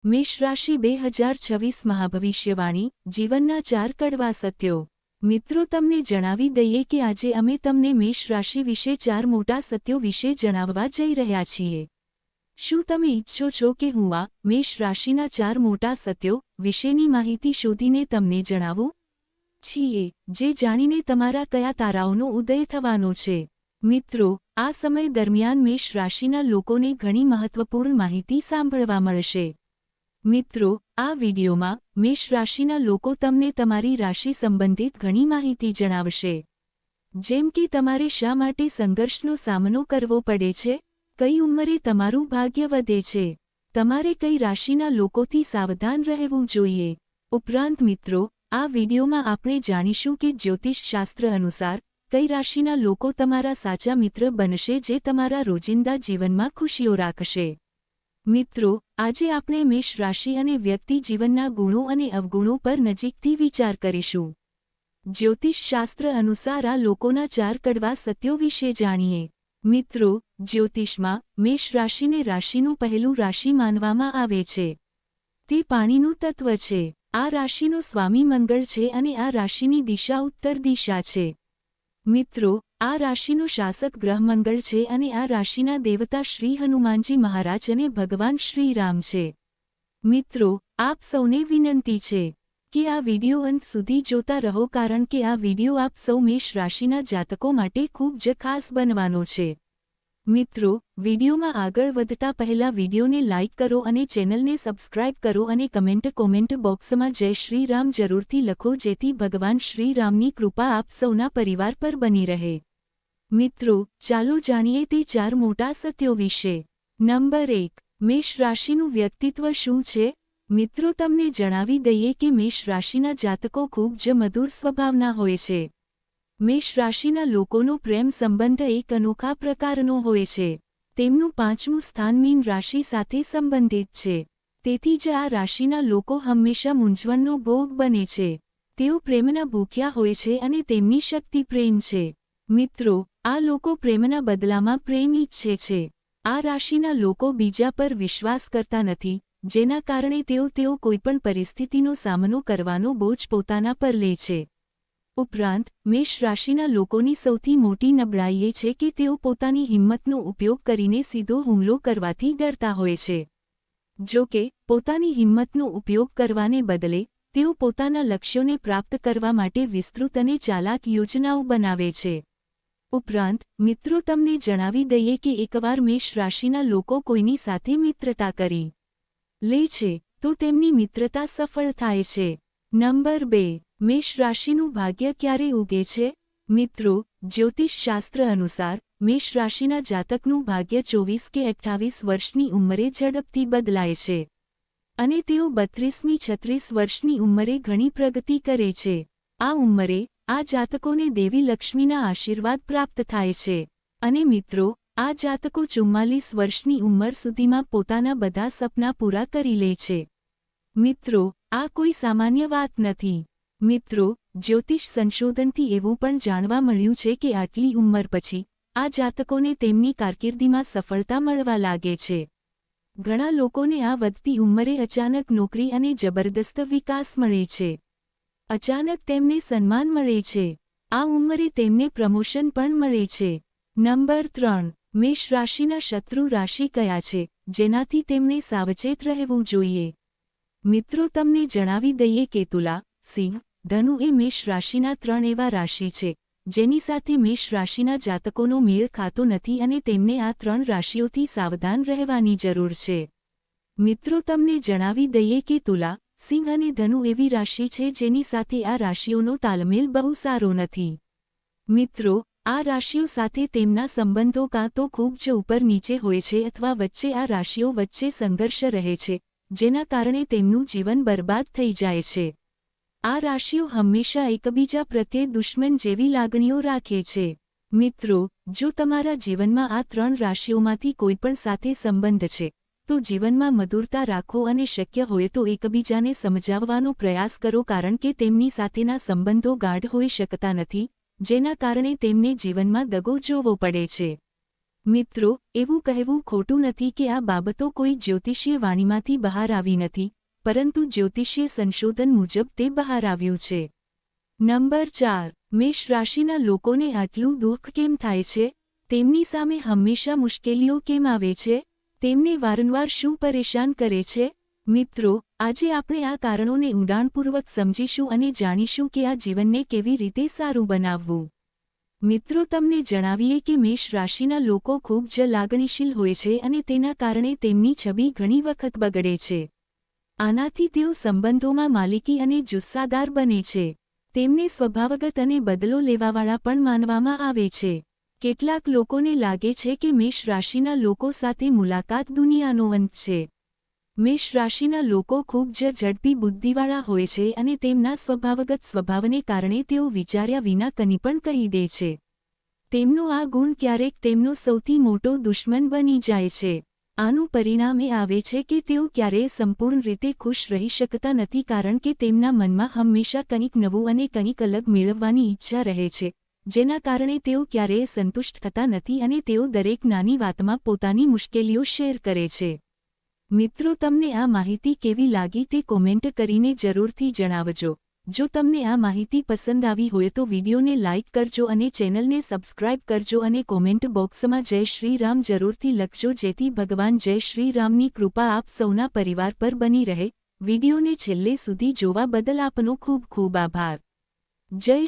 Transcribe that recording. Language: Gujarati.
મેષ રાશિ 2026 મહાભવિષ્યવાણી જીવનના 4 કડવા સત્યો। મિત્રો, તમને જણાવી દઈએ કે આજે અમે તમને મેષ રાશિ વિશે 4 મોટા સત્યો વિશે જણાવવા જઈ રહ્યા છીએ। શું તમે ઈચ્છો છો કે હું આ મેષ રાશિના 4 મોટા સત્યો વિશેની માહિતી શોધીને તમને જણાવું? છીએ જે જાણીને તમારા કયા તારાઓનો ઉદય થવાનો છે। મિત્રો, આ સમય દરમિયાન મેષ રાશિના લોકોને ઘણી મહત્વપૂર્ણ માહિતી સાંભળવા મળશે। મિત્રો, આ વિડીયોમાં મેષ રાશિના લોકો તમને તમારી રાશિ સંબંધિત ઘણી માહિતી જણાવશે, જેમ કે તમારે શા માટે સંઘર્ષનો સામનો કરવો પડે છે, કઈ ઉંમરે તમારું ભાગ્ય વધે છે, તમારે કઈ રાશિના લોકોથી સાવધાન રહેવું જોઈએ। ઉપરાંત મિત્રો, આ વિડીયોમાં આપણે જાણીશું કે જ્યોતિષ શાસ્ત્ર અનુસાર કઈ રાશિના લોકો તમારા સાચા મિત્ર બનશે જે તમારા રોજિંદા જીવનમાં ખુશીઓ રાખશે। મિત્રો, આજે આપણે મેષ રાશિ અને વ્યક્તિ જીવનના ગુણો અને અવગુણો પર નજીકથી વિચાર કરીશું। જ્યોતિષ શાસ્ત્ર અનુસાર આ લોકોના 4 કડવા સત્યો વિશે જાણીએ। મિત્રો, જ્યોતિષમાં મેષ રાશિને રાશિનું પહેલું રાશિ માનવામાં આવે છે। તે પાણીનું તત્વ છે। આ રાશિનો સ્વામી મંગળ છે અને આ રાશિની દિશા ઉત્તર દિશા છે। મિત્રો, આ રાશિનો શાસક ગ્રહ મંગળ છે અને આ રાશિના દેવતા શ્રી હનુમાનજી મહારાજ અને ભગવાન શ્રી રામ છે। મિત્રો, આપ સૌને વિનંતી છે કે આ વિડિયો અંત સુધી જોતા રહો કારણ કે આ વિડિયો આપ સૌ મેષ રાશિના જાતકો માટે ખૂબ જ ખાસ બનવાનો છે। મિત્રો, વિડિયોમાં આગળ વધતા પહેલા વિડિયોને લાઇક કરો અને ચેનલને સબસ્ક્રાઇબ કરો અને કોમેન્ટ બોક્સમાં જય શ્રી રામ જરૂરથી લખો જેથી ભગવાન શ્રી રામની કૃપા આપ સૌના પરિવાર પર બની રહે। મિત્રો, ચાલો જાણીએ તે 4 મોટા સત્યો વિશે। નંબર 1, મેષ રાશિનું વ્યક્તિત્વ શું છે? મિત્રો, તમને જણાવી દઈએ કે મેષ રાશિના જાતકો ખૂબ જ મધુર સ્વભાવના હોય છે। મેષ રાશિના લોકોનો પ્રેમ સંબંધ એક અનોખા પ્રકારનો હોય છે। તેમનું 5મું સ્થાન મીન રાશિ સાથે સંબંધિત છે। તેથી જ આ રાશિના લોકો હંમેશા મૂંઝવણનો ભોગ બને છે। તેઓ પ્રેમના ભૂખ્યા હોય છે અને તેમની શક્તિ પ્રેમ છે। મિત્રો, આ લોકો પ્રેમના બદલામાં પ્રેમ ઈચ્છે છે। આ રાશિના લોકો બીજા પર વિશ્વાસ કરતા નથી, જેના કારણે તેઓ કોઈપણ પરિસ્થિતિનો સામનો કરવાનો બોજ પોતાના પર લે છે। ઉપરાંત, મેષ રાશિના લોકોની સૌથી મોટી નબળાઈ એ છે કે તેઓ પોતાની હિંમતનો ઉપયોગ કરીને સીધો હુમલો કરવાથી ડરતા હોય છે। જો કે, પોતાની હિંમતનો ઉપયોગ કરવાને બદલે તેઓ પોતાના લક્ષ્યોને પ્રાપ્ત કરવા માટે વિસ્તૃત અને ચાલાક યોજનાઓ બનાવે છે। ઉપરાંત, મિત્રો, તમને જણાવી દઈએ કે એકવાર મેષ રાશિના લોકો કોઈની સાથે મિત્રતા કરી લે છે તો તેમની મિત્રતા સફળ થાય છે। નંબર 2, મેષ રાશિનું ભાગ્ય ક્યારે ઉગે છે? મિત્રો, જ્યોતિષ શાસ્ત્ર અનુસાર મેષ રાશિના જાતકનું ભાગ્ય 24 કે 28 વર્ષની ઉંમરે ઝડપથી બદલાય છે અને તેઓ 32મી 36 વર્ષની ઉંમરે ઘણી પ્રગતિ કરે છે। આ ઉંમરે આ જાતકોને દેવી લક્ષ્મીના આશીર્વાદ પ્રાપ્ત થાય છે અને મિત્રો, આ જાતકો 44 વર્ષની ઉંમર સુધીમાં પોતાના બધા સપના પૂરા કરી લે છે। મિત્રો, આ કોઈ સામાન્ય વાત નથી। મિત્રો, જ્યોતિષ સંશોધનથી એવું પણ જાણવા મળ્યું છે કે આટલી ઉંમર પછી આ જાતકોને તેમની કારકિર્દીમાં સફળતા મળવા લાગે છે। ઘણા લોકોને આ વધતી ઉંમરે અચાનક નોકરી અને જબરદસ્ત વિકાસ મળે છે। અચાનક તેમને સન્માન મળે છે। આ ઉંમરે તેમને પ્રમોશન પણ મળે છે। નંબર 3, મેષ રાશિના શત્રુ રાશિ કયા છે જેનાથી તેમને સાવચેત રહેવું જોઈએ? મિત્રો, તમને જણાવી દઈએ કે તુલા, સિંહ, ધનુ એ મેષ રાશિના 3 એવા રાશિ છે જેની સાથે મેષ રાશિના જાતકોનો મેળ ખાતો નથી અને તેમને આ 3 રાશિઓથી સાવધાન રહેવાની જરૂર છે। મિત્રો, તમને જણાવી દઈએ કે તુલા, સિંહ અને ધનુ એવી રાશિ છે જેની સાથે આ રાશિઓનો તાલમેલ બહુ સારો નથી। મિત્રો, આ રાશિઓ સાથે તેમના સંબંધો કાં તો ખૂબ જ ઉપર નીચે હોય છે અથવા વચ્ચે આ રાશિઓ વચ્ચે સંઘર્ષ રહે છે, જેના કારણે તેમનું જીવન બરબાદ થઈ જાય છે। આ રાશિઓ હંમેશા એકબીજા પ્રત્યે દુશ્મન જેવી લાગણીઓ રાખે છે। મિત્રો, જો તમારા જીવનમાં આ 3 રાશિઓમાંથી કોઈપણ સાથે સંબંધ છે તો જીવનમાં મધુરતા રાખો અને શક્ય હોય તો એકબીજાને સમજાવવાનો પ્રયાસ કરો કારણ કે તેમની સાથેના સંબંધો ગાઢ હોઈ શકતા નથી, જેના કારણે તેમને જીવનમાં દગો જોવો પડે છે। મિત્રો, એવું કહેવું ખોટું નથી કે આ બાબતો કોઈ જ્યોતિષીય વાણીમાંથી બહાર આવી નથી, પરંતુ જ્યોતિષીય સંશોધન મુજબ તે બહાર આવ્યું છે. નંબર 4. મેષ રાશિના લોકોને આટલું દુઃખ કેમ થાય છે? તેમની સામે હંમેશા મુશ્કેલીઓ કેમ આવે છે? તેમને વારંવાર શું પરેશાન કરે છે? મિત્રો, આજે આપણે આ કારણોને ઊંડાણપૂર્વક સમજીશું અને જાણીશું કે આ જીવનને કેવી રીતે સારું બનાવવું. મિત્રો, તમને જણાવીએ કે મેષ રાશિના લોકો ખૂબ જ લાગણીશીલ હોય છે અને તેના કારણે તેમની છબી ઘણી વખત બગડે છે. આનાથી તેઓ સંબંધોમાં માલિકી અને જુસ્સાદાર બને છે. તેમને સ્વભાવગત અને બદલો લેવાવાળા પણ માનવામાં આવે છે. કેટલાક લોકોને લાગે છે કે મેષ રાશિના લોકો સાથે મુલાકાત દુનિયાનો અંત છે. મેષ રાશિના લોકો ખૂબ જ ઝડપી બુદ્ધિવાળા હોય છે અને તેમના સ્વભાવગત સ્વભાવને કારણે તેઓ વિચાર્યા વિના કંઈ પણ કહી દે છે. તેમનો આ ગુણ ક્યારેક તેમનો સૌથી મોટો દુશ્મન બની જાય છે. આનું પરિણામ એ આવે છે કે તેઓ ક્યારેય સંપૂર્ણ રીતે ખુશ રહી શકતા નથી કારણ કે તેમના મનમાં હંમેશા કંઈક નવું અને કંઈક અલગ મેળવવાની ઈચ્છા રહે છે, જેના કારણે તેઓ ક્યારેય સંતુષ્ટ થતા નથી અને તેઓ દરેક નાની વાતમાં પોતાની મુશ્કેલીઓ શેર કરે છે. મિત્રો, તમને આ માહિતી કેવી લાગી તે કોમેન્ટ કરીને જરૂરથી જણાવજો. જો તમને આ માહિતી પસંદ આવી હોય તો વિડીયોને લાઇક કરજો અને ચેનલને સબસ્ક્રાઇબ કરજો અને કોમેન્ટ બોક્સમાં જય શ્રી રામ જરૂરથી લખજો જેથી ભગવાન જય શ્રી રામની કૃપા આપ સૌના પરિવાર પર બની રહે. વિડીયોને છેલ્લે સુધી જોવા બદલ આપનો ખૂબ ખૂબ આભાર. જય